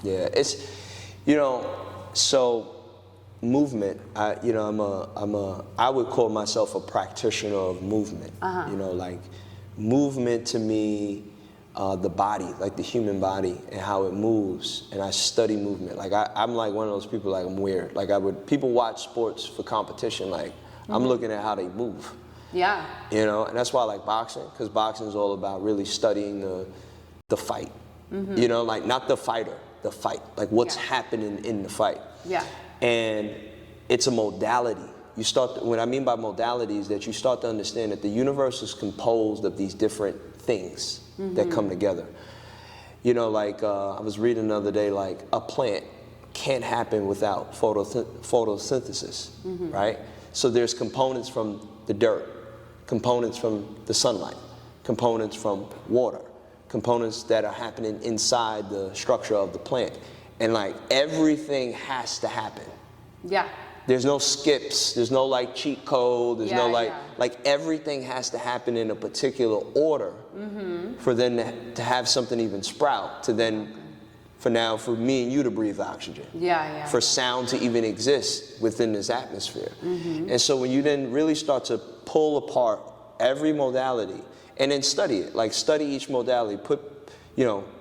Yeah, it's, you know, so movement, I would call myself a practitioner of movement. You know, like movement to me, the body, like the human body and how it moves, and I study movement. Like I'm like one of those people, like I'm weird. Like people watch sports for competition, like I'm looking at how they move. Yeah. You know, and that's why I like boxing, because boxing is all about really studying the fight. You know, like not the fighter, the fight, like what's happening in the fight. Yeah. And it's a modality. You start, what I mean by modality is that you start to understand that the universe is composed of these different things that come together. You know, like I was reading the other day, like a plant can't happen without photosynthesis, right? So there's components from the dirt, components from the sunlight, components from water, components that are happening inside the structure of the plant. And like everything has to happen. Yeah. There's no skips, there's no like cheat code, there's no like everything has to happen in a particular order for them to have something even sprout, to then, for me and you to breathe oxygen. For sound to even exist within this atmosphere. And so when you then really start to pull apart every modality and then study it, like study each modality,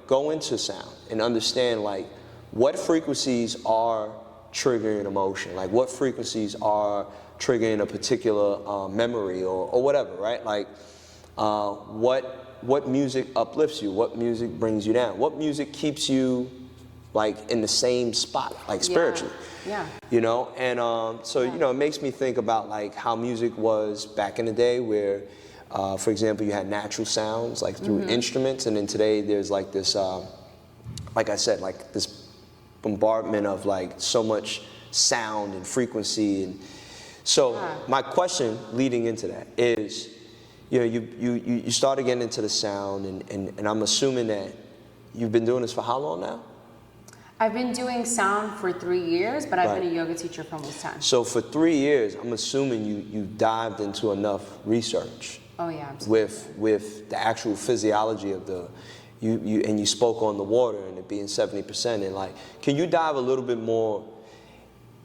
go into sound and understand like what frequencies are triggering emotion, like what frequencies are triggering a particular memory or whatever, right? Like what music uplifts you, what music brings you down, what music keeps you like in the same spot, like spiritually. You know, and so you know, it makes me think about like how music was back in the day, where for example you had natural sounds like through instruments, and then today there's like this like I said, like this bombardment of like so much sound and frequency. And so my question leading into that is, you know, you started getting into the sound, and I'm assuming that you've been doing this for how long now? I've been doing sound for 3 years, but I've been a yoga teacher for almost 10. So for 3 years, I'm assuming you dived into enough research. Oh yeah, absolutely. With the actual physiology of and you spoke on the water and it being 70%, and like, can you dive a little bit more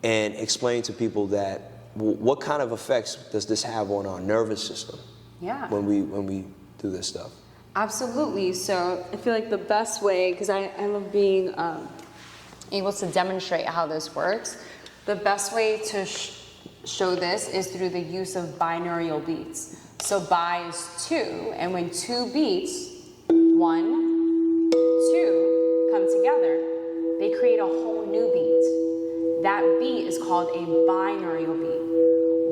and explain to people that what kind of effects does this have on our nervous system? When we do this stuff. Absolutely. So I feel like the best way, because I love being able to demonstrate how this works, the best way to show this is through the use of binaural beats. So bi is 2, and when 2 beats, 1, 2, come together, they create a whole new beat. That beat is called a binaural beat.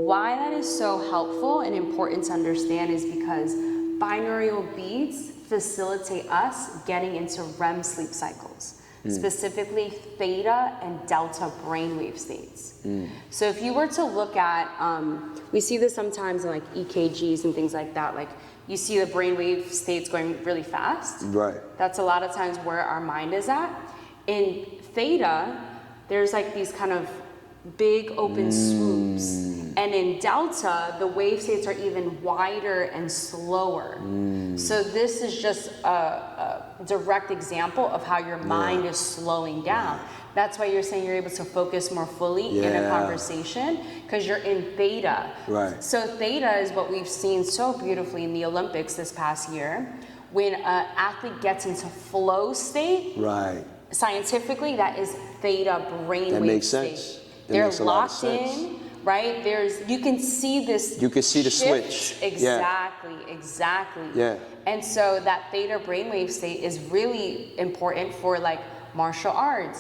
Why that is so helpful and important to understand is because binaural beats facilitate us getting into REM sleep cycles, specifically theta and delta brainwave states. So if you were to look at, we see this sometimes in like EKGs and things like that, like you see the brainwave states going really fast. Right. That's a lot of times where our mind is at. In theta, there's like these kind of big open swoops. And in delta, the wave states are even wider and slower. So this is just a direct example of how your mind is slowing down. That's why you're saying you're able to focus more fully in a conversation, because you're in theta. Right. So theta is what we've seen so beautifully in the Olympics this past year. When an athlete gets into flow state, scientifically, that is theta brainwave That makes state. sense. They're locked in, right? You can see this. You can see the shift. switch. Exactly, exactly. Yeah. And so that theta brainwave state is really important for like martial arts,